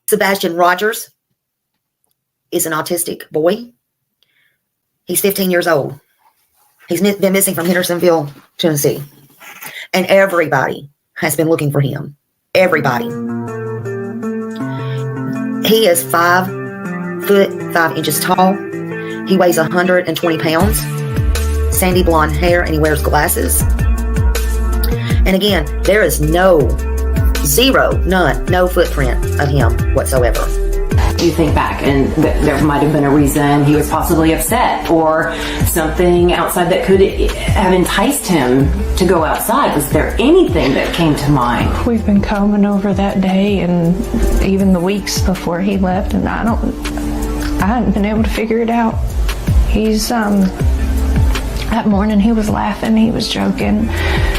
Sebastian Rogers is an autistic boy. He's 15 years old. He's been missing from Hendersonville, Tennessee. And everybody has been looking for him. Everybody. He is 5 foot 5 inches tall. He weighs 120 pounds. Sandy blonde hair, and he wears glasses. And again, there is no footprint of him whatsoever. You think back, and there might have been a reason he was possibly upset, or something outside that could have enticed him to go outside. Was there anything that came to mind? We've been combing over that day and even the weeks before he left, and I hadn't been able to figure it out. That morning he was laughing, he was joking.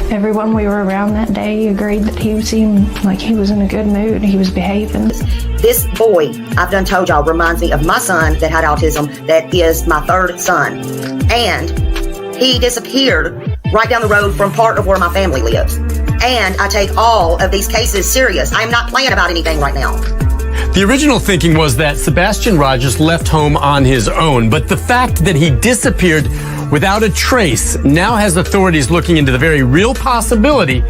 Everyone we were around that day agreed that he seemed like he was in a good mood. He was behaving. This boy, I've done told y'all, reminds me of my son that had autism, that is my third son. And he disappeared right down the road from part of where my family lives. And I take all of these cases serious. I am not playing about anything right now. The original thinking was that Sebastian Rogers left home on his own, but the fact that he disappeared without a trace now has authorities looking into the very real possibility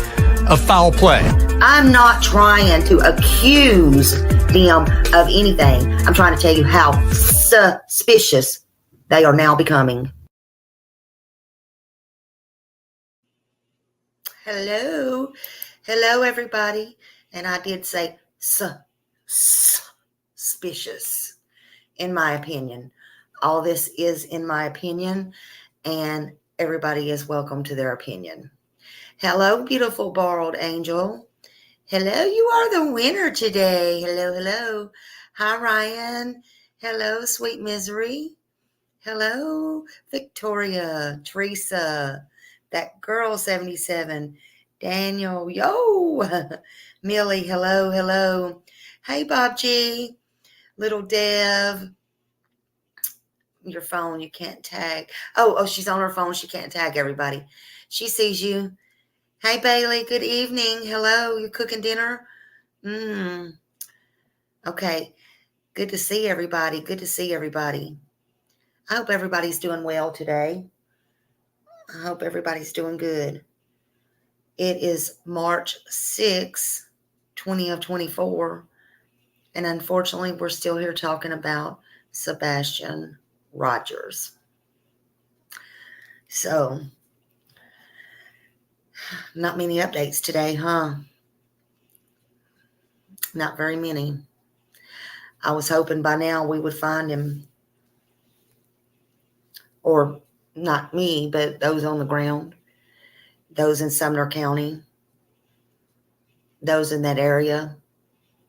of foul play. I'm not trying to accuse them of anything. I'm trying to tell you how suspicious they are now becoming. Hello everybody. And I did say suspicious, in my opinion. All this is in my opinion, and everybody is welcome to their opinion. Hello, beautiful borrowed angel. Hello, you are the winner today. Hello. Hi, Ryan. Hello, sweet misery. Hello, Victoria, Teresa, that girl 77, Daniel, yo, Millie, hello. Hey, Bob G, little Dev. Your phone, you can't tag. Oh, she's on her phone. She can't tag everybody. She sees you. Hey, Bailey, good evening. Hello, you cooking dinner? Okay, good to see everybody. I hope everybody's doing well today. I hope everybody's doing good. It is March 6, 2024, and unfortunately, we're still here talking about Sebastian Rogers. So, not many updates today, huh? Not very many. I was hoping by now we would find him. Or not me, but those on the ground. Those in Sumner County. Those in that area.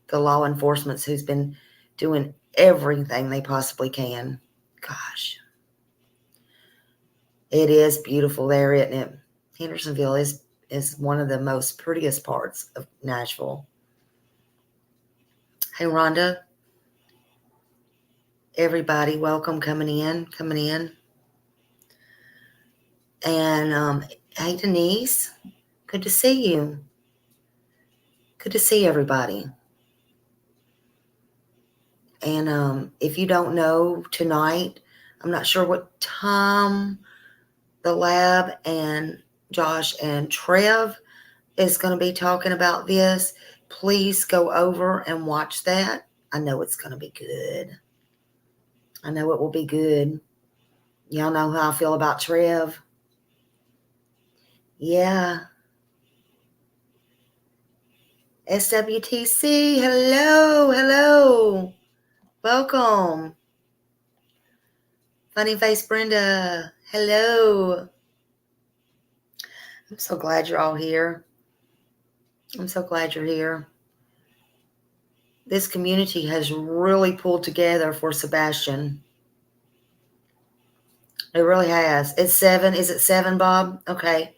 The law enforcement who's been doing everything they possibly can. Gosh. It is beautiful there, isn't it? Hendersonville is one of the most prettiest parts of Nashville. Hey, Rhonda. Everybody, welcome coming in. And hey, Denise. Good to see you. Good to see everybody. And if you don't know, tonight, I'm not sure what time the lab and Josh and Trev is going to be talking about this. Please go over and watch that. I know it's going to be good. I know it will be good. Y'all know how I feel about Trev. Yeah. SWTC, hello. Welcome. Funny Face Brenda, hello. I'm so glad you're all here. I'm so glad you're here. This community has really pulled together for Sebastian. It really has. It's 7. Is it 7, Bob? Okay.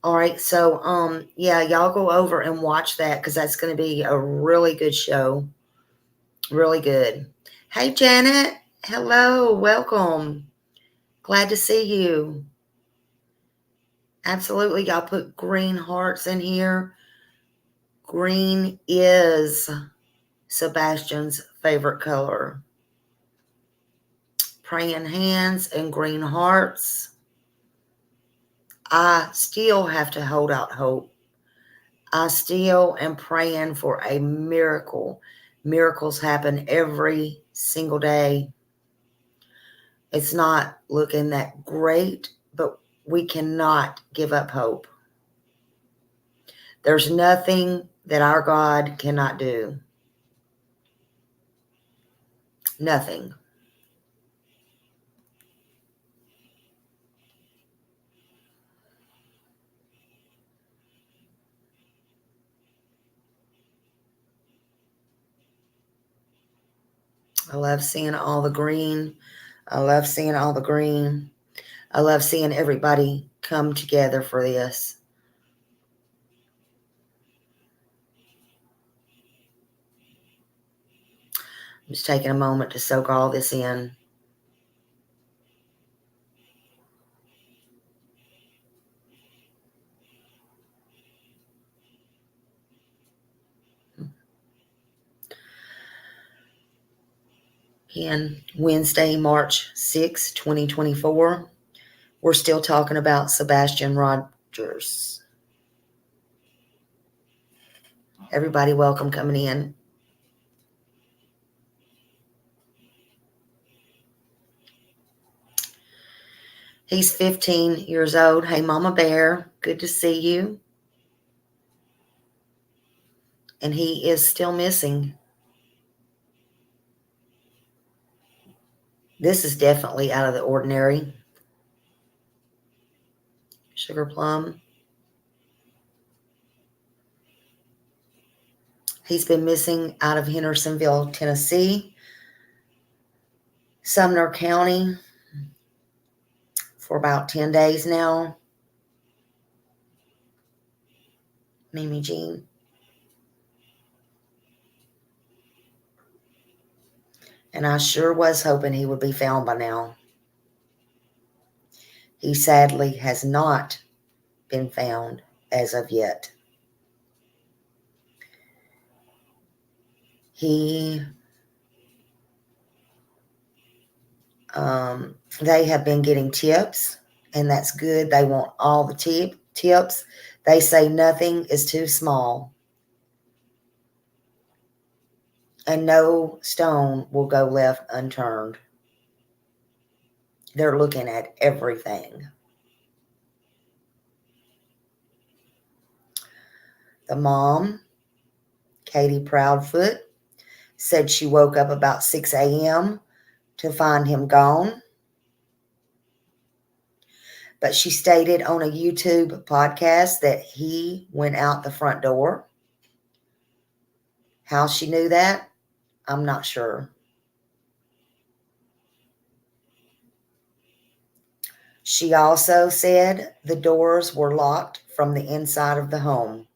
All right. So, yeah, y'all go over and watch that because that's going to be a really good show. Really good. Hey, Janet. Hello. Welcome. Glad to see you. Absolutely. Y'all put green hearts in here. Green is Sebastian's favorite color. Praying hands and green hearts. I still have to hold out hope. I still am praying for a miracle. Miracles happen every single day. It's not looking that great, but we cannot give up hope. There's nothing that our God cannot do. Nothing. I love seeing all the green. I love seeing all the green. I love seeing everybody come together for this. I'm just taking a moment to soak all this in. Again, Wednesday, March 6, 2024. We're still talking about Sebastian Rogers. Everybody, welcome coming in. He's 15 years old. Hey, Mama Bear, good to see you. And he is still missing. This is definitely out of the ordinary. Sugar Plum. He's been missing out of Hendersonville, Tennessee, Sumner County for about 10 days now. Mimi Jean. And I sure was hoping he would be found by now. He sadly has not been found as of yet. They have been getting tips, and that's good. They want all the tips. They say nothing is too small, and no stone will go left unturned. They're looking at everything. The mom, Katie Proudfoot, said she woke up about 6 a.m. to find him gone. But she stated on a YouTube podcast that he went out the front door. How she knew that, I'm not sure. She also said the doors were locked from the inside of the home.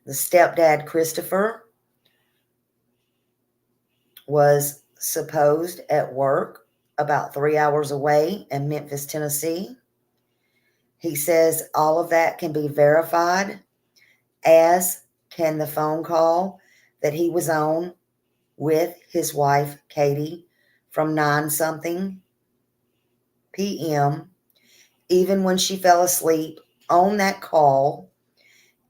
The stepdad, Christopher, was supposed at work about 3 hours away in Memphis, Tennessee. He says all of that can be verified, as can the phone call that he was on with his wife, Katie, from 9-something p.m., even when she fell asleep on that call,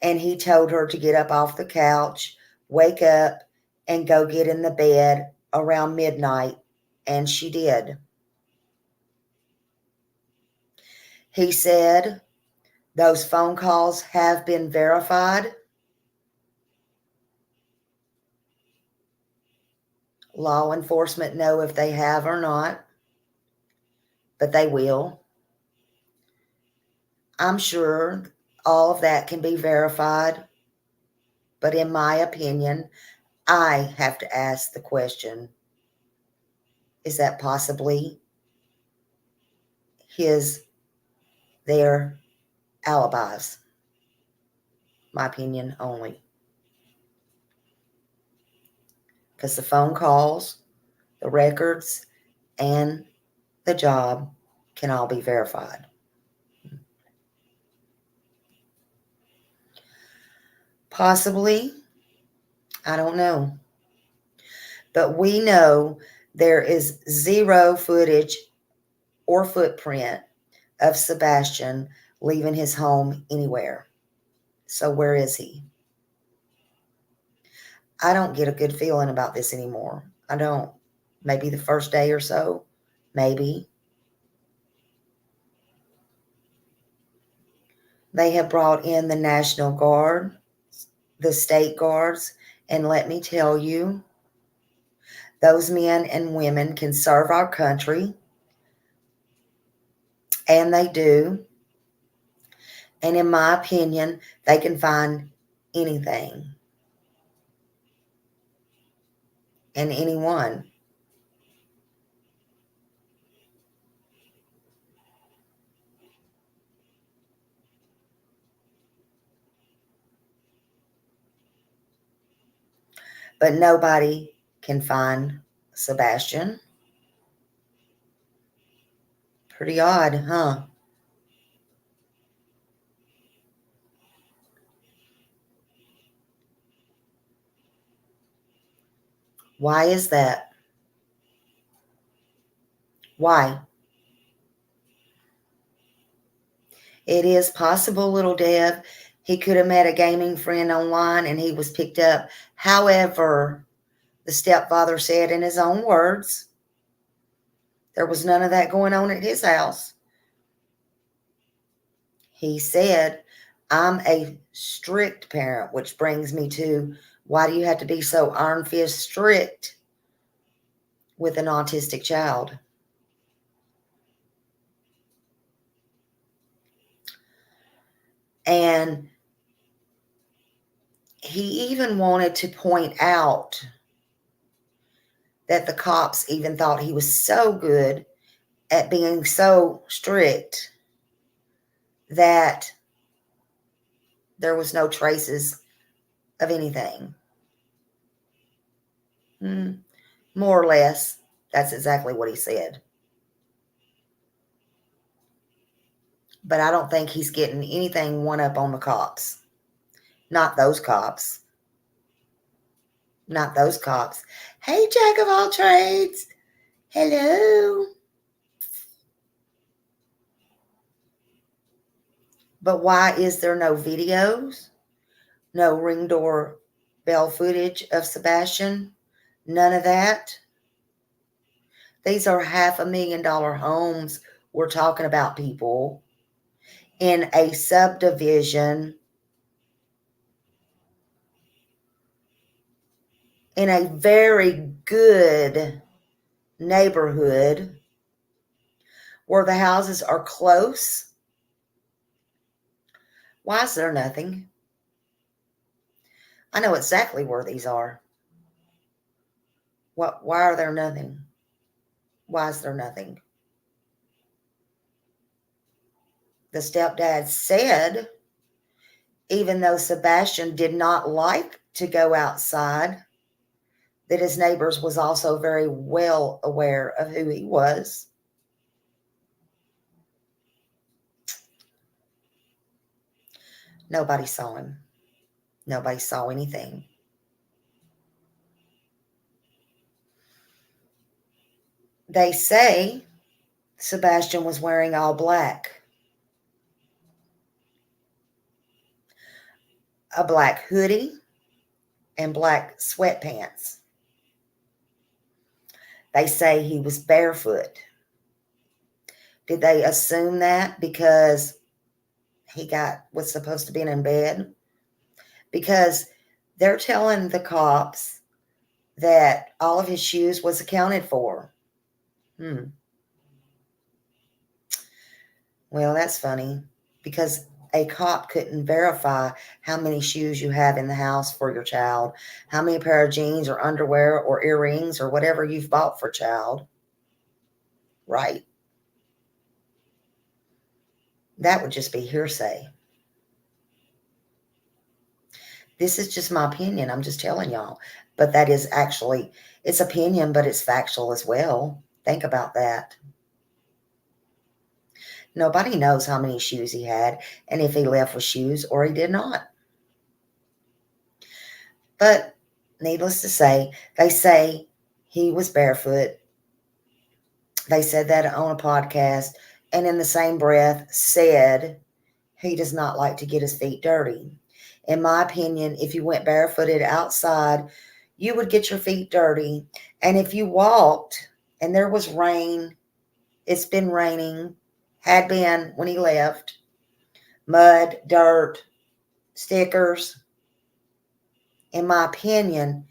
and he told her to get up off the couch, wake up, and go get in the bed around midnight, and she did. He said those phone calls have been verified. Law enforcement know if they have or not, but they will. I'm sure all of that can be verified, but in my opinion, I have to ask the question, is that possibly their alibis? My opinion only. Because the phone calls, the records, and the job can all be verified. Possibly, I don't know. But we know there is zero footage or footprint of Sebastian leaving his home anywhere. So where is he? I don't get a good feeling about this anymore. I don't. Maybe the first day or so. Maybe. They have brought in the National Guard, the state guards, and let me tell you, those men and women can serve our country, and they do. And in my opinion, they can find anything and anyone. But nobody can find Sebastian. Pretty odd, huh? Why is that? Why? It is possible, little Deb, he could have met a gaming friend online and he was picked up. However, the stepfather said in his own words, there was none of that going on at his house. He said, I'm a strict parent, which brings me to, why do you have to be so iron fist strict with an autistic child? And he even wanted to point out that the cops even thought he was so good at being so strict that there was no traces of anything. More or less, that's exactly what he said. But I don't think he's getting anything one up on the cops. Not those cops. Not those cops. Hey, Jack of all trades. Hello. But why is there no videos? No ring door bell footage of Sebastian? None of that? These are $500,000 homes we're talking about, people, in a subdivision, in a very good neighborhood where the houses are close. Why is there nothing? I know exactly where these are. Why are there nothing? Why is there nothing? The stepdad said, even though Sebastian did not like to go outside, that his neighbors was also very well aware of who he was. Nobody saw him. Nobody saw anything. They say Sebastian was wearing all black. A black hoodie and black sweatpants. They say he was barefoot. Did they assume that because he was supposed to be in bed? Because they're telling the cops that all of his shoes was accounted for. Well, that's funny, because a cop couldn't verify how many shoes you have in the house for your child, how many pair of jeans or underwear or earrings or whatever you've bought for child. Right? That would just be hearsay. This is just my opinion. I'm just telling y'all. But that is actually, it's opinion, but it's factual as well. Think about that. Nobody knows how many shoes he had and if he left with shoes or he did not. But needless to say he was barefoot. They said that on a podcast, and in the same breath said he does not like to get his feet dirty. In my opinion, if you went barefooted outside, you would get your feet dirty. And if you walked and there was rain, it's been raining, had been when he left, mud, dirt, stickers, in my opinion,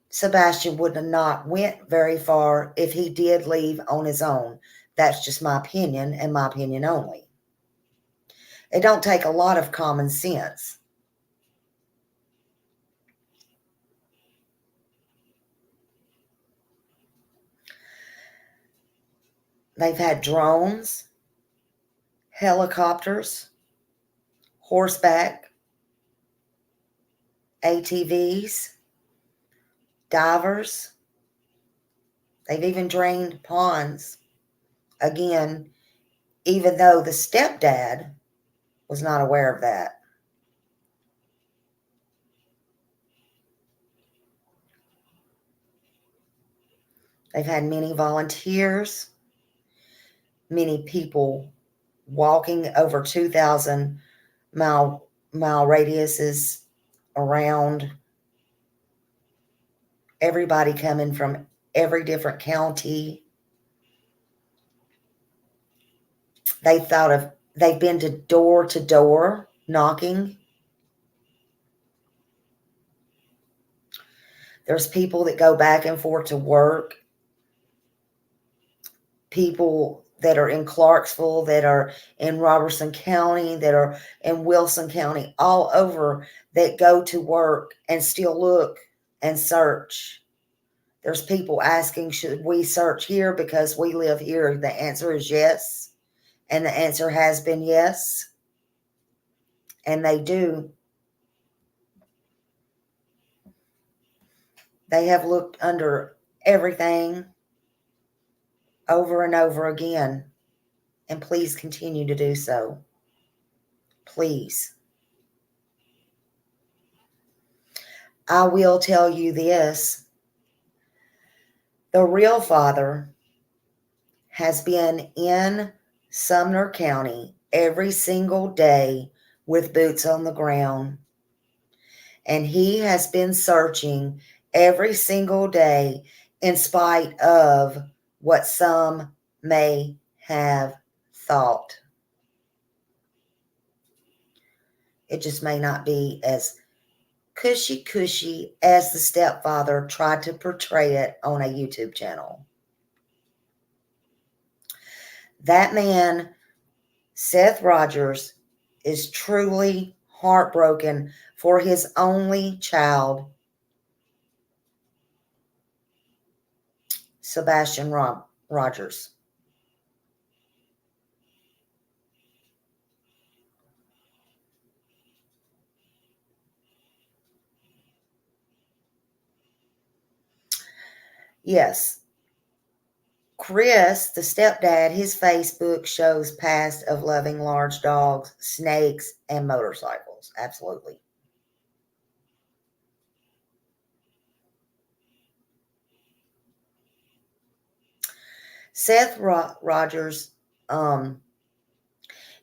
Sebastian would have not went very far if he did leave on his own. That's just my opinion and my opinion only. It don't take a lot of common sense. They've had drones, helicopters, horseback, ATVs, divers. They've even drained ponds. Again, even though the stepdad was not aware of that. They've had many volunteers, many people walking over 2,000 mile radiuses around, everybody coming from every different county. They've been to door knocking. There's people that go back and forth to work, people that are in Clarksville, that are in Robertson County, that are in Wilson County, all over, that go to work and still look and search. There's people asking, should we search here because we live here? The answer is yes. And the answer has been yes. And they do. They have looked under everything over and over again. And please continue to do so. Please. I will tell you this. The real father has been in Sumner County every single day with boots on the ground. And he has been searching every single day in spite of what some may have thought. It just may not be as cushy as the stepfather tried to portray it on a YouTube channel. That man, Seth Rogers, is truly heartbroken for his only child, Sebastian Rogers. Yes. Chris, the stepdad, his Facebook shows past of loving large dogs, snakes, and motorcycles. Absolutely. Seth Rogers,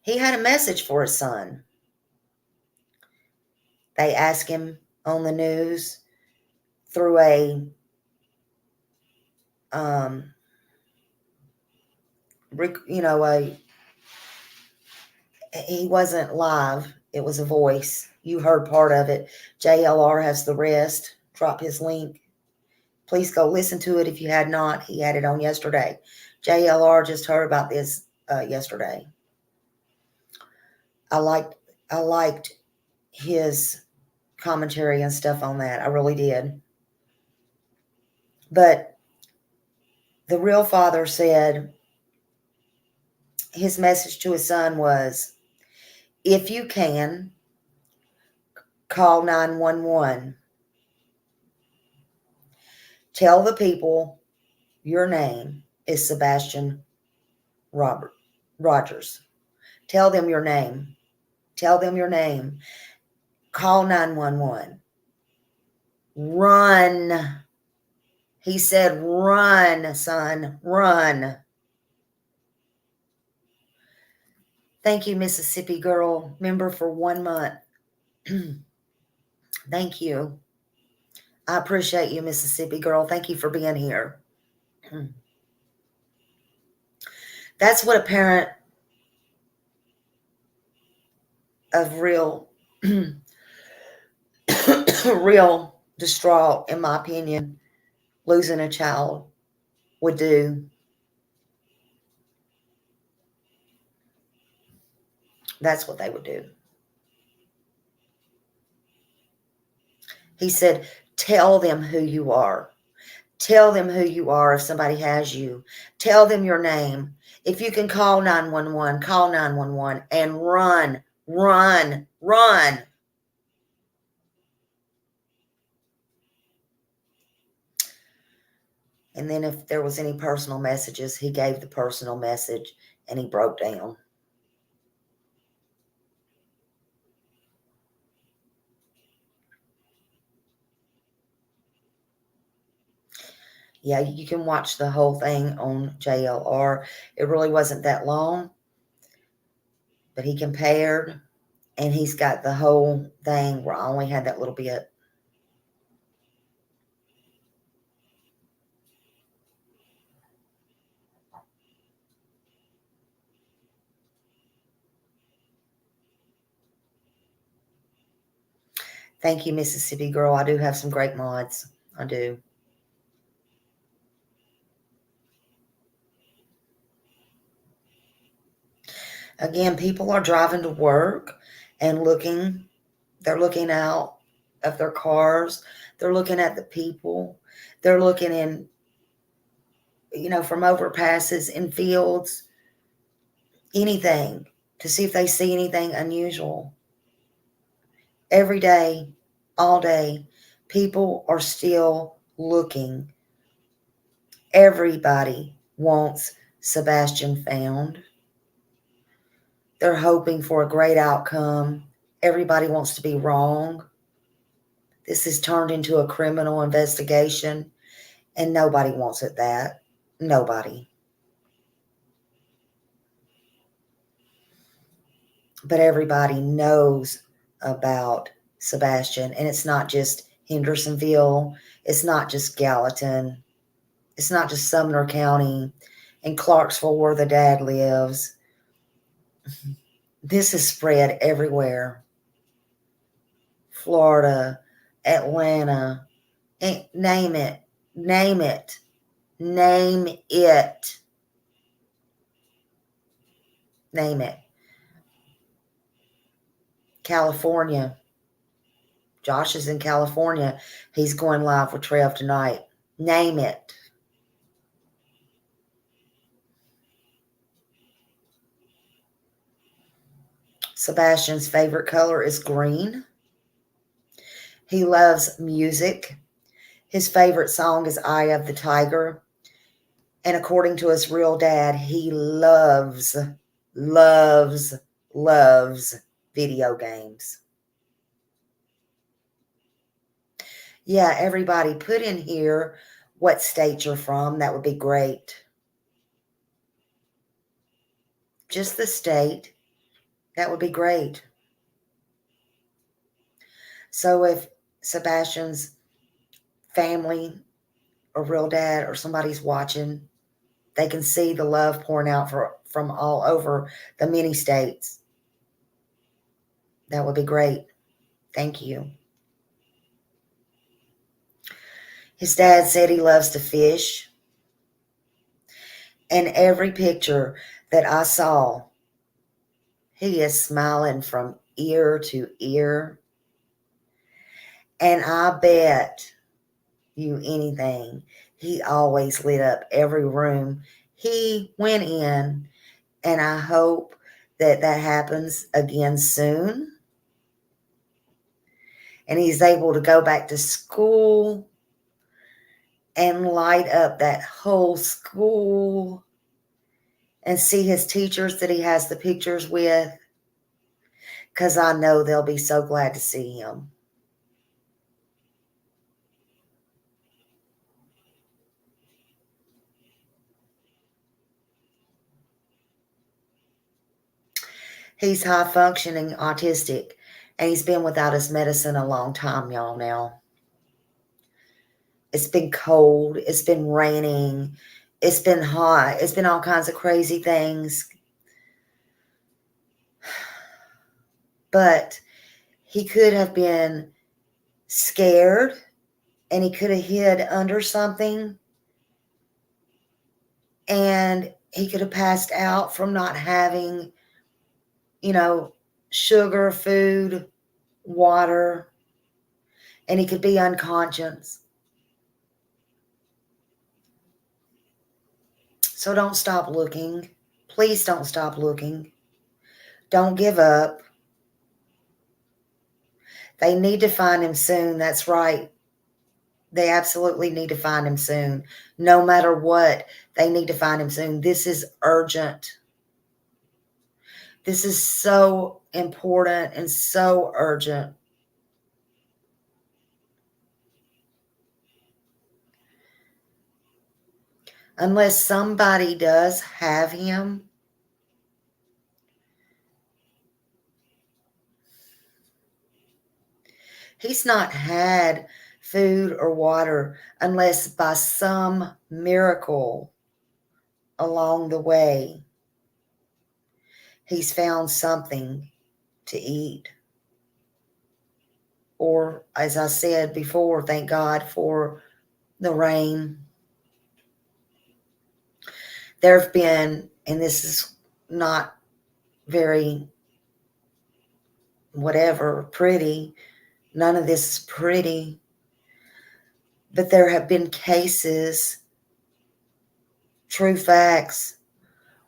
he had a message for his son. They asked him on the news through a he wasn't live. It was a voice. You heard part of it. JLR has the rest. Drop his link. Please go listen to it if you had not. He had it on yesterday. JLR just heard about this yesterday. I liked his commentary and stuff on that. I really did. But the real father said his message to his son was, if you can, call 911. Tell the people your name is Sebastian Rogers. Tell them your name. Tell them your name. Call 911. Run. He said, run, son, run. Thank you, Mississippi Girl, member for 1 month. Thank you. I appreciate you, Mississippi Girl. Thank you for being here. That's what a parent of real distraught, in my opinion, losing a child would do. That's what they would do. He said, tell them who you are. Tell them who you are if somebody has you. Tell them your name. If you can call 911, call 911 and run, run, run. And then if there was any personal messages, he gave the personal message and he broke down. Yeah, you can watch the whole thing on JLR. It really wasn't that long, but he compared, and he's got the whole thing where I only had that little bit. Thank you, Mississippi Girl. I do have some great mods. I do. Again, people are driving to work and looking. They're looking out of their cars. They're looking at the people. They're looking in, from overpasses in fields, anything, to see if they see anything unusual. Every day, all day, people are still looking. Everybody wants Sebastian found. They're hoping for a great outcome. Everybody wants to be wrong. This has turned into a criminal investigation, and nobody wants it that. Nobody. But everybody knows about Sebastian, and it's not just Hendersonville. It's not just Gallatin. It's not just Sumner County and Clarksville where the dad lives. This is spread everywhere. Florida, Atlanta, name it, name it, name it, name it. California. Josh is in California. He's going live with Trev tonight. Name it. Sebastian's favorite color is green. He loves music. His favorite song is Eye of the Tiger. And according to his real dad, he loves video games. Yeah, everybody put in here what state you're from. That would be great. Just the state. That would be great. So if Sebastian's family or real dad or somebody's watching, they can see the love pouring out from all over the many states. That would be great. Thank you. His dad said he loves to fish. And every picture that I saw, he is smiling from ear to ear. And I bet you anything, he always lit up every room he went in. And I hope that happens again soon. And he's able to go back to school and light up that whole school and see his teachers that he has the pictures with, because I know they'll be so glad to see him. He's high functioning autistic, and he's been without his medicine a long time, y'all, now. It's been cold. It's been raining. It's been hot. It's been all kinds of crazy things. But he could have been scared, and he could have hid under something, and he could have passed out from not having, sugar, food, water, and he could be unconscious. So don't stop looking. Please don't stop looking. Don't give up. They need to find him soon. That's right. They absolutely need to find him soon. No matter what, they need to find him soon. This is urgent. This is so important and so urgent. Unless somebody does have him, he's not had food or water unless by some miracle along the way he's found something to eat. Or, as I said before, thank God for the rain. There have been, and this is not very pretty. None of this is pretty. But there have been cases, true facts,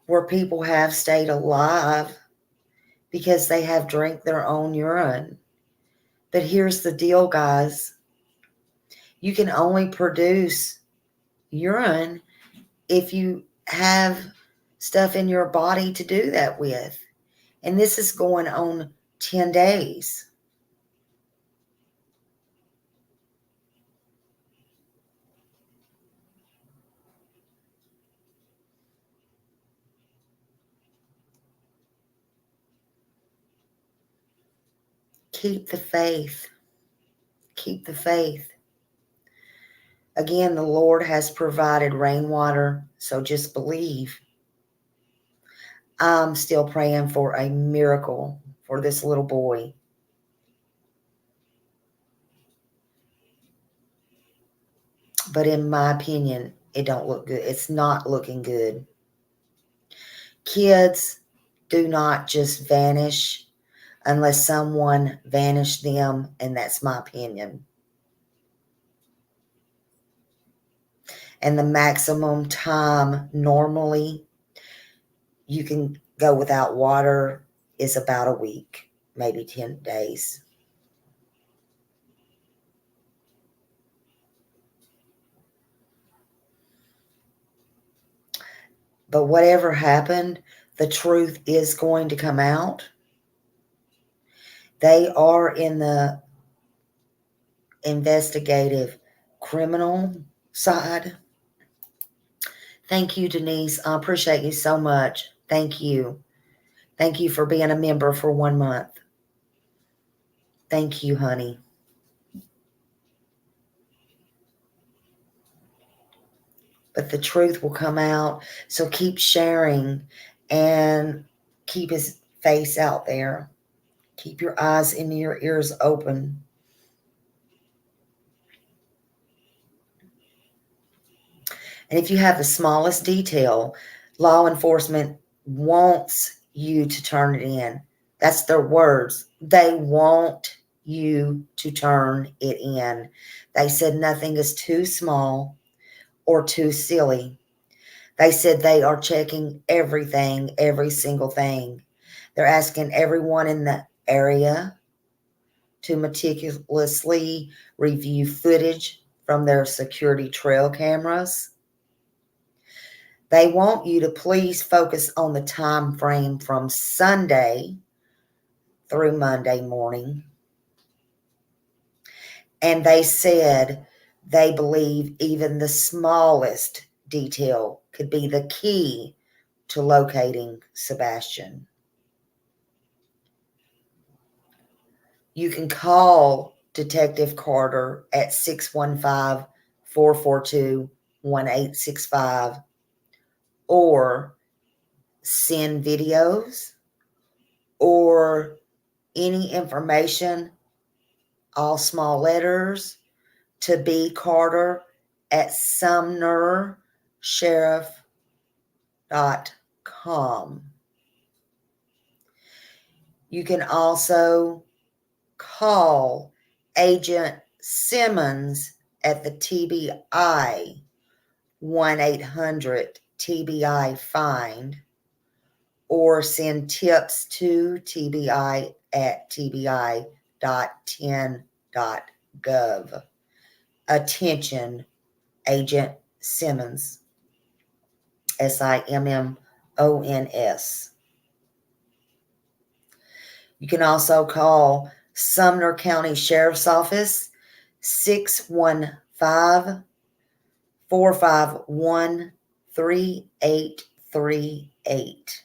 where people have stayed alive because they have drank their own urine. But here's the deal, guys. You can only produce urine if you have stuff in your body to do that with. And this is going on 10 days. Keep the faith. Keep the faith. Again, the Lord has provided rainwater, so just believe. I'm still praying for a miracle for this little boy. But in my opinion, it don't look good. It's not looking good. Kids do not just vanish unless someone vanished them, and that's my opinion. And the maximum time normally you can go without water is about a week, maybe 10 days. But whatever happened, the truth is going to come out. They are in the investigative criminal side. Thank you, Denise. I appreciate you so much. Thank you. Thank you for being a member for 1 month. Thank you, honey. But the truth will come out. So keep sharing and keep his face out there. Keep your eyes and your ears open. And if you have the smallest detail, law enforcement wants you to turn it in. That's their words. They want you to turn it in. They said nothing is too small or too silly. They said they are checking everything, every single thing. They're asking everyone in the area to meticulously review footage from their security trail cameras. They want you to please focus on the time frame from Sunday through Monday morning. And they said they believe even the smallest detail could be the key to locating Sebastian. You can call Detective Carter at 615-442-1865 or send videos or any information, all small letters, to bcarter at sumnersheriff.com. You can also call Agent Simmons at the TBI 1-800-TBI-FIND or send tips to TBI at tbi.10.gov. Attention, Agent Simmons, SIMMONS. You can also call Sumner County Sheriff's Office, 615-451-3838.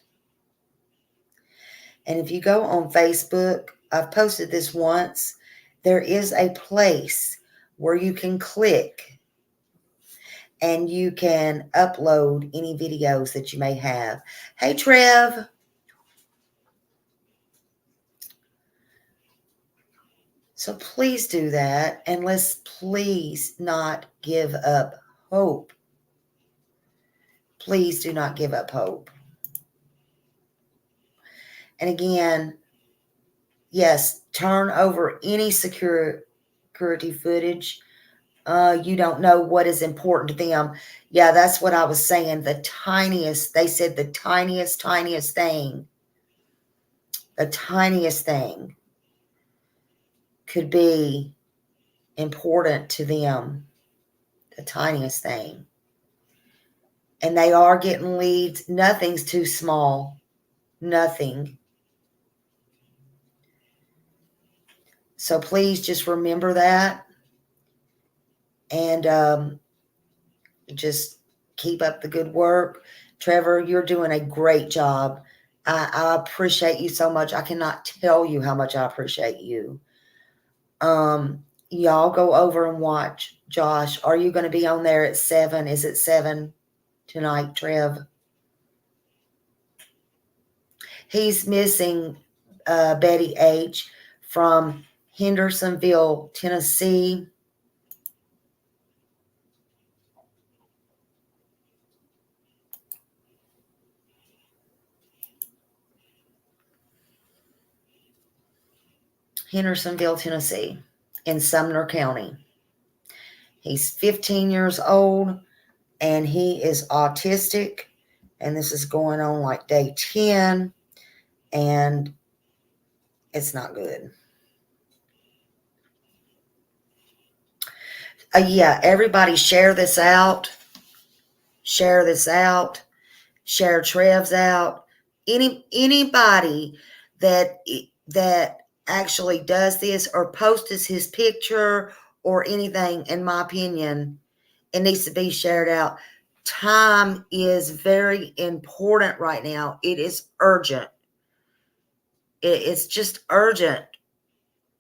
And if you go on Facebook, I've posted this once, there is a place where you can click and you can upload any videos that you may have. Hey, Trev. So please do that, and let's please not give up hope. Please do not give up hope. And again, yes, turn over any security footage. You don't know what is important to them. Yeah, that's what I was saying. The tiniest, they said the tiniest thing, the tiniest thing could be important to them. The tiniest thing. And they are getting leads. Nothing's too small. Nothing. So please just remember that. And just keep up the good work. Trevor, you're doing a great job. I appreciate you so much. I cannot tell you how much I appreciate you. Y'all go over and watch Josh. Are you going to be on there at 7? Is it 7 tonight, Trev? He's missing Betty H. from Hendersonville, Tennessee. Hendersonville, Tennessee, in Sumner County. He's 15 years old, and he is autistic, and this is going on like day 10, and it's not good. Yeah, everybody share this out. Share this out. Share Trev's out. Anybody that actually does this or posts his picture or anything, in my opinion, it needs to be shared out. Time is very important right now. It is urgent. It's just urgent.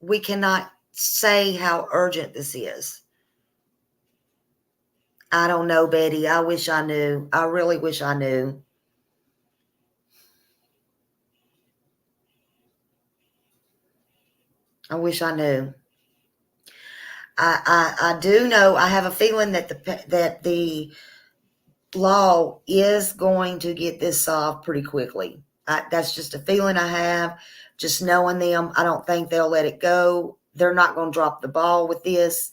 We cannot say how urgent this is. I don't know, Betty. I wish I knew. I really wish I knew. I wish I knew. I do know. I have a feeling that the law is going to get this solved pretty quickly. That's just a feeling I have. Just knowing them, I don't think they'll let it go. They're not going to drop the ball with this.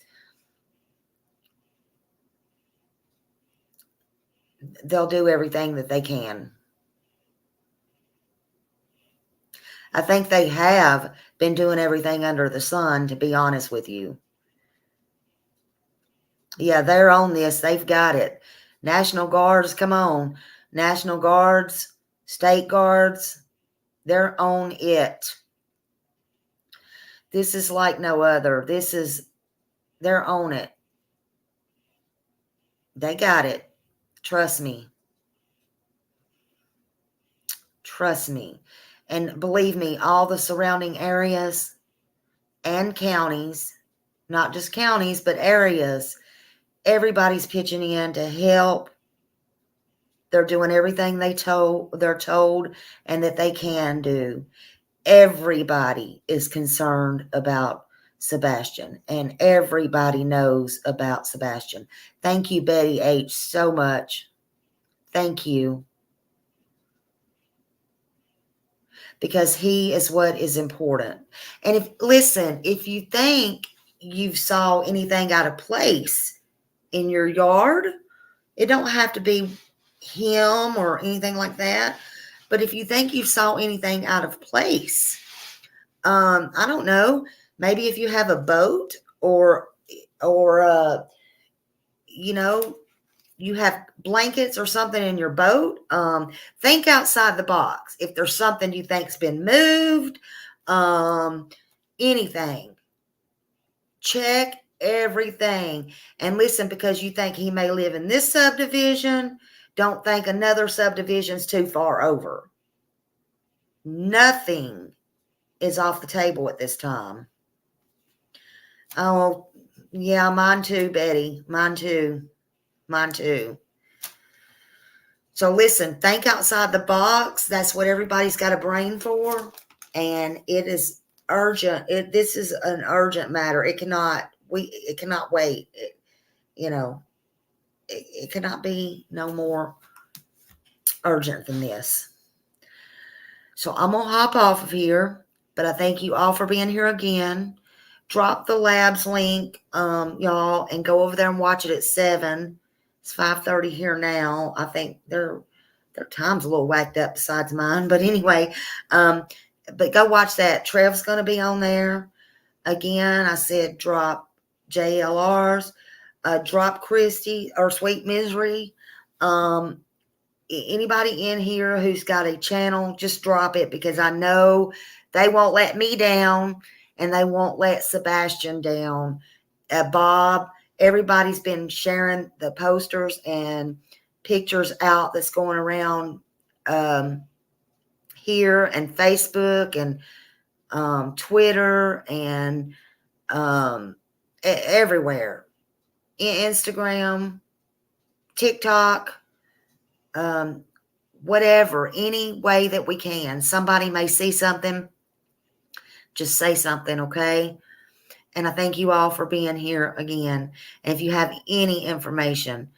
They'll do everything that they can. I think they have been doing everything under the sun, to be honest with you. Yeah, they're on this. They've got it. National Guards, come on. National Guards, state guards, they're on it. This is like no other. They're on it. They got it. Trust me. Trust me. And believe me, all the surrounding areas and counties, not just counties, but areas, everybody's pitching in to help. They're doing everything they're told and that they can do. Everybody is concerned about Sebastian, and everybody knows about Sebastian. Thank you, Betty H., so much. Thank you. Because he is what is important. And if you think you saw anything out of place in your yard, it don't have to be him or anything like that. But if you think you saw anything out of place, I don't know, maybe if you have a boat or you have blankets or something in your boat, think outside the box. If there's something you think's been moved, anything, check everything. And listen, because you think he may live in this subdivision, don't think another subdivision's too far over. Nothing is off the table at this time. Oh, yeah, mine too, Betty. Mine too. So listen, think outside the box. That's what everybody's got a brain for. And it is urgent. This is an urgent matter. It cannot wait. It cannot be no more urgent than this. So I'm going to hop off of here, but I thank you all for being here again. Drop the labs link, y'all, and go over there and watch it at 7. It's 5:30 here now. I think their time's a little whacked up besides mine. But anyway, but go watch that. Trev's going to be on there. Again, I said drop JLRs, drop Christy or Sweet Misery. Anybody in here who's got a channel, just drop it, because I know they won't let me down and they won't let Sebastian down. Bob, everybody's been sharing the posters and pictures out that's going around here, and Facebook and Twitter and everywhere, Instagram, TikTok, whatever, any way that we can. Somebody may see something, just say something, okay? And I thank you all for being here again. And if you have any information,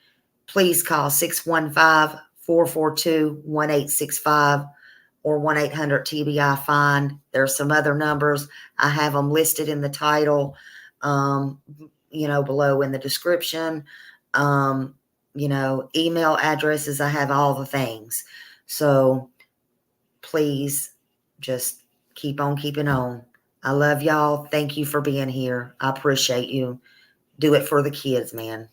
please call 615-442-1865 or 1-800-TBI-FIND. There's some other numbers. I have them listed in the title, below in the description. Email addresses. I have all the things. So please just keep on keeping on. I love y'all. Thank you for being here. I appreciate you. Do it for the kids, man.